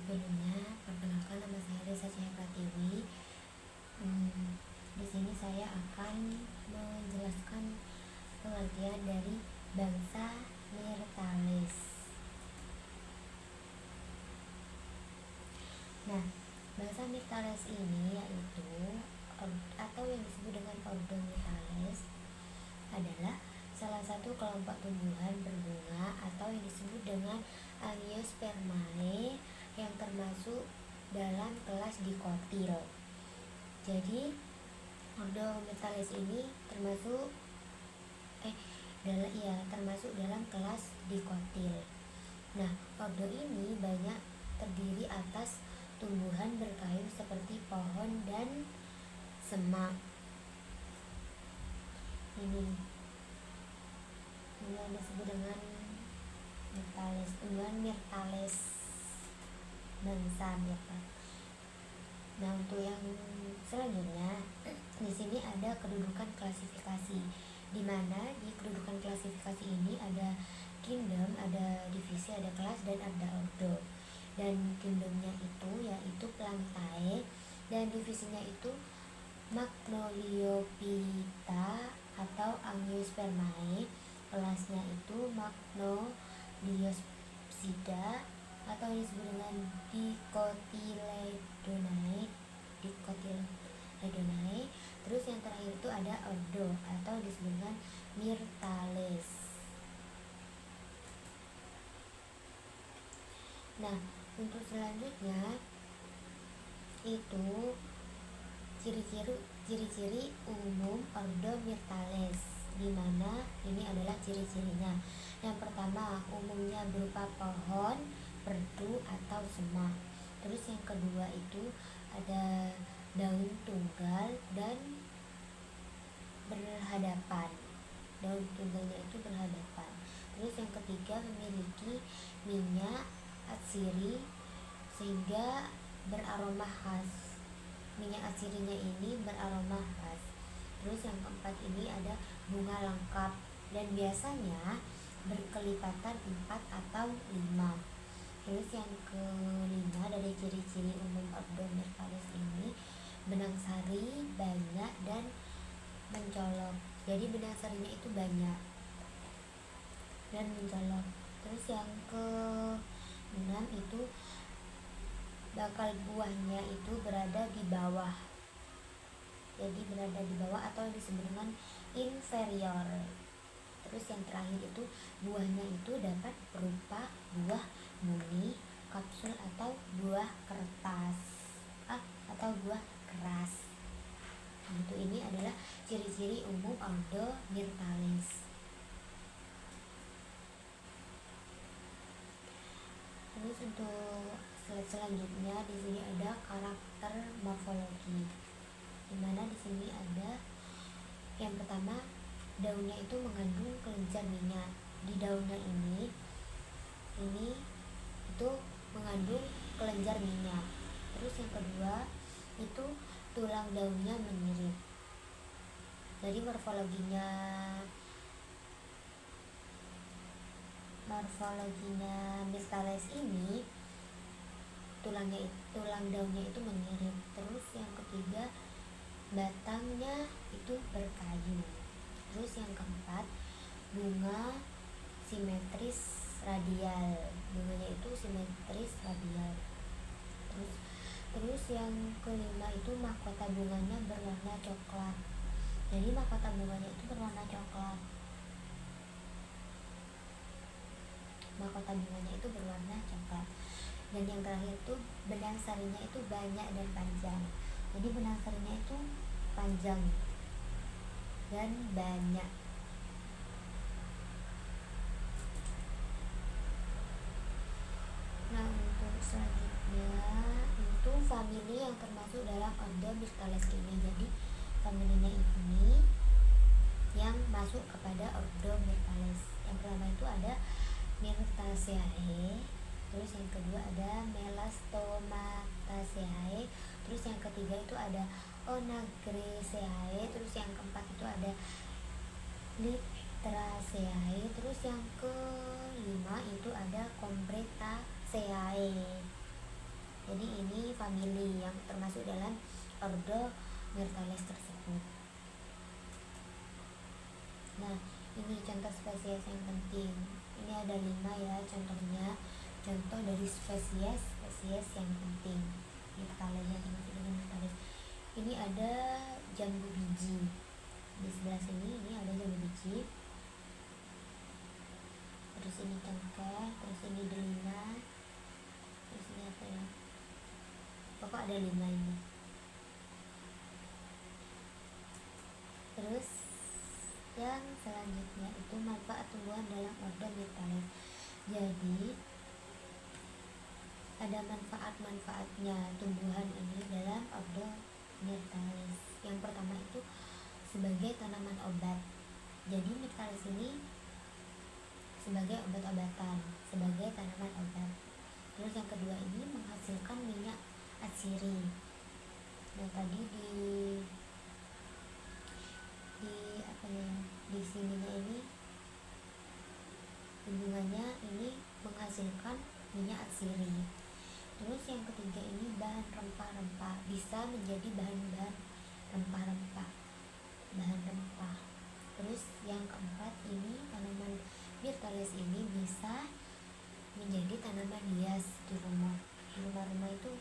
Sebelumnya, perkenalkan nama saya Desa Cahaya Pratiwi. Di sini saya akan menjelaskan pengertian dari bangsa Myrtales. Nah, bangsa Myrtales ini yaitu atau yang disebut dengan Ordo Myrtales adalah salah satu kelompok tumbuhan berbunga atau yang disebut dengan Angiospermae yang termasuk dalam kelas dikotil. Jadi Ordo Myrtales ini termasuk dalam kelas dikotil. Nah, ordo ini banyak terdiri atas tumbuhan berkayu seperti pohon dan semak. Ini yang disebut dengan Myrtales, tumbuhan Myrtales, bangsa Myrtales. Nah, untuk yang selanjutnya di sini ada kedudukan klasifikasi, di mana di kedudukan klasifikasi ini ada kingdom, ada divisi, ada kelas, dan ada ordo. Dan kingdomnya itu yaitu Plantae, dan divisinya itu Magnoliophyta atau Angiospermae, kelasnya itu Magnoliopsida atau disebut dengan Dicotyledonae. Terus yang terakhir itu ada ordo atau disebut dengan Myrtales. Nah, untuk selanjutnya itu ciri-ciri umum ordo Myrtales, di mana ini adalah ciri-cirinya. Yang pertama, umumnya berupa pohon, perdu atau semak. Terus yang kedua itu ada daun tunggal dan berhadapan. Daun tunggalnya itu berhadapan. Terus yang ketiga memiliki minyak atsiri sehingga beraroma khas. Minyak atsirinya ini beraroma khas. Terus yang keempat ini ada bunga lengkap dan biasanya berkelipatan 4 atau 5. Terus yang kelima dari ciri-ciri umum ordo Myrtales ini, benang sari banyak dan mencolok. Jadi benang sarinya itu banyak dan mencolok. Terus yang ke-6 itu bakal buahnya itu berada di bawah. Jadi berada di bawah atau yang disebut dengan inferior. Terus yang terakhir itu buahnya itu dapat berupa buah muni, kapsul atau buah kertas atau buah keras. Gitu, ini adalah ciri-ciri umum ordo Myrtales. Terus untuk slide selanjutnya di sini ada karakter morfologi, di mana di sini ada yang pertama, daunnya itu mengandung kelenjar minyak. Di daunnya ini itu mengandung kelenjar minyak. Terus yang kedua itu tulang daunnya menyirip. Jadi morfologinya Myrtales ini tulang daunnya itu menyirip. Terus yang ketiga batangnya itu berkayu. Terus yang keempat bunga simetris radial. Bunganya itu simetris radial. Terus yang kelima itu mahkota bunganya berwarna coklat. Jadi mahkota bunganya itu berwarna coklat. Mahkota bunganya itu berwarna coklat. Dan yang terakhir itu benang sarinya itu banyak dan panjang. Jadi benang sarinya itu panjang dan banyak. Nah, untuk selanjutnya itu famili yang termasuk dalam ordo Myrtales ini. Jadi familinya ini yang masuk kepada ordo Myrtales. Yang pertama itu ada Myrtaceae. Terus yang kedua ada Melastomataceae. Terus yang ketiga itu ada Onagreseae. Terus yang keempat itu ada Lythraceae. Terus yang kelima itu ada Combretaceae. Jadi ini famili yang termasuk dalam ordo Myrtales tersebut. Nah, ini contoh spesies yang penting. Ini ada 5 ya contohnya. Contoh dari spesies yang penting. Myrtales yang termasuk dengan Myrtales. Ini ada jambu biji. Di sebelah sini ini ada jambu biji. Terus ini cengkeh, terus ini delima. Terus ini apa ya? Pokok ada 5 ini. Terus yang selanjutnya itu manfaat tumbuhan dalam ordo Myrtales. Jadi ada manfaat-manfaatnya tumbuhan ini dalam ordo Myrtales. Yang pertama itu sebagai tanaman obat. Jadi Myrtales ini sebagai obat-obatan, sebagai tanaman obat. Terus yang kedua ini menghasilkan minyak atsiri. Nah tadi di apa ya, di sininya ini hubungannya ini menghasilkan minyak atsiri. Terus yang ketiga ini bahan rempah-rempah, bisa menjadi bahan-bahan rempah-rempah, bahan rempah. Terus yang keempat ini tanaman Myrtales ini bisa menjadi tanaman hias di rumah. Di rumah-rumah itu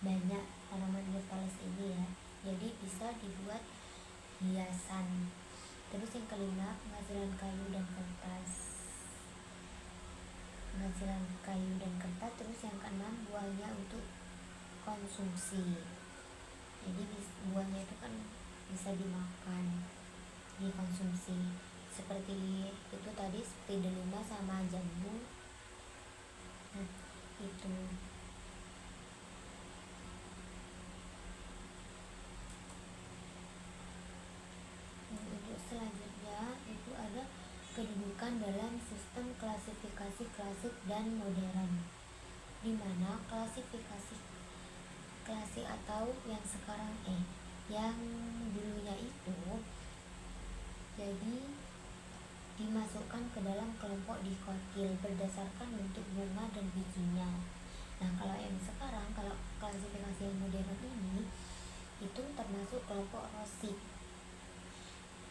banyak tanaman Myrtales ini ya, jadi bisa dibuat hiasan. Terus yang kelima penghasilan kayu dan kertas, penghasilan kayu dan kertas. Terus yang keenam buahnya untuk konsumsi. Jadi buahnya itu kan bisa dimakan, dikonsumsi. Seperti itu tadi, seperti delima sama jambu. Nah itu. Untuk selanjutnya itu ada kedudukan dalam sistem klasifikasi klasik dan modern, di mana klasifikasi klasik atau yang sekarang yang dulunya itu jadi dimasukkan ke dalam kelompok dikotil berdasarkan bentuk bunga dan bijinya. Nah kalau yang sekarang, kalau klasifikasi yang modern ini itu termasuk kelompok rosid.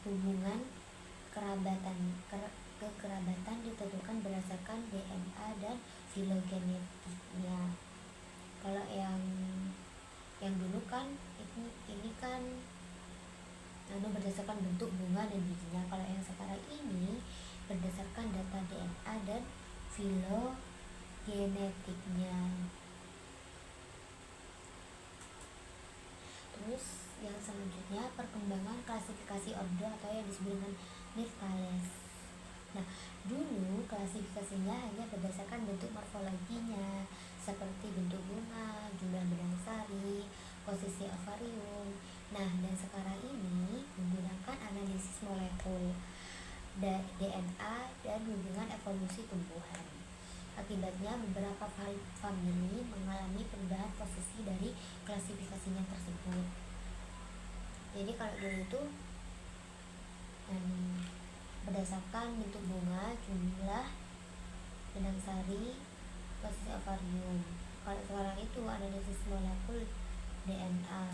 Hubungan kekerabatan ditentukan berdasarkan DNA dan filogenetiknya. Kalau yang dulu kan ini kan berdasarkan bentuk bunga dan bijinya. Kalau yang sekarang ini berdasarkan data DNA dan filogenetiknya. Terus yang selanjutnya perkembangan klasifikasi ordo atau yang disebut dengan Myrtales. Nah dulu klasifikasinya hanya berdasarkan bentuk morfologinya, seperti bentuk bunga, jumlah benang sari, posisi ovarium. Nah dan sekarang ini menggunakan analisis molekul DNA dan hubungan evolusi tumbuhan. Akibatnya beberapa famili mengalami perubahan posisi dari klasifikasinya tersebut. Jadi kalau dulu itu berdasarkan bentuk bunga, jumlah benang sari, posisi ovarium. Kalau sekarang itu analisis molekul DNA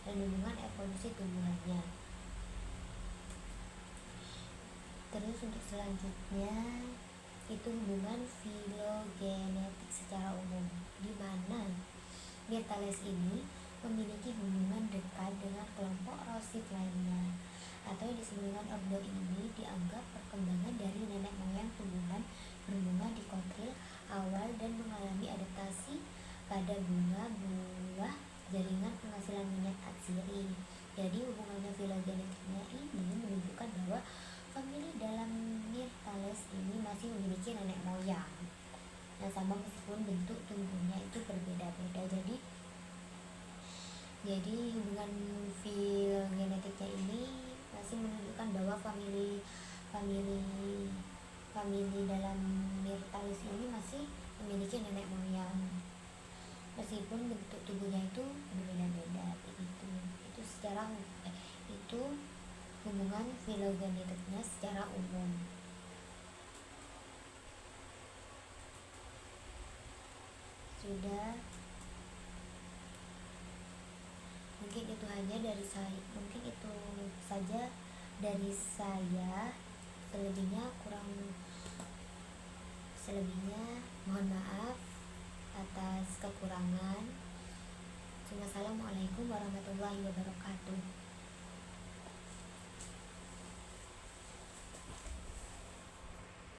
dan hubungan evolusi tumbuhannya. Terus untuk selanjutnya itu hubungan filogenetik secara umum, di mana Myrtales ini memiliki hubungan dekat dengan kelompok rosid lainnya, atau yang disebut dengan ordo ini dianggap perkembangan dari nenek moyang tumbuhan berbunga dikotil awal dan mengalami adaptasi pada bunga buah jaringan penghasilan minyak atsiri. Jadi hubungannya filogenetiknya ini menunjukkan bahwa famili dalam Myrtales ini masih memiliki nenek moyang yang sama meskipun bentuk tumbuhnya itu berbeda-beda. Jadi hubungan filogenetiknya ini masih menunjukkan bahwa famili dalam Myrtales ini masih memiliki nenek moyang meskipun bentuk tubuhnya itu berbeda-beda. Itu secara itu hubungan filogenetiknya secara umum. Sudah. dari saya, mungkin itu saja dari saya. Selebihnya mohon maaf atas kekurangan. Wassalamualaikum warahmatullahi wabarakatuh.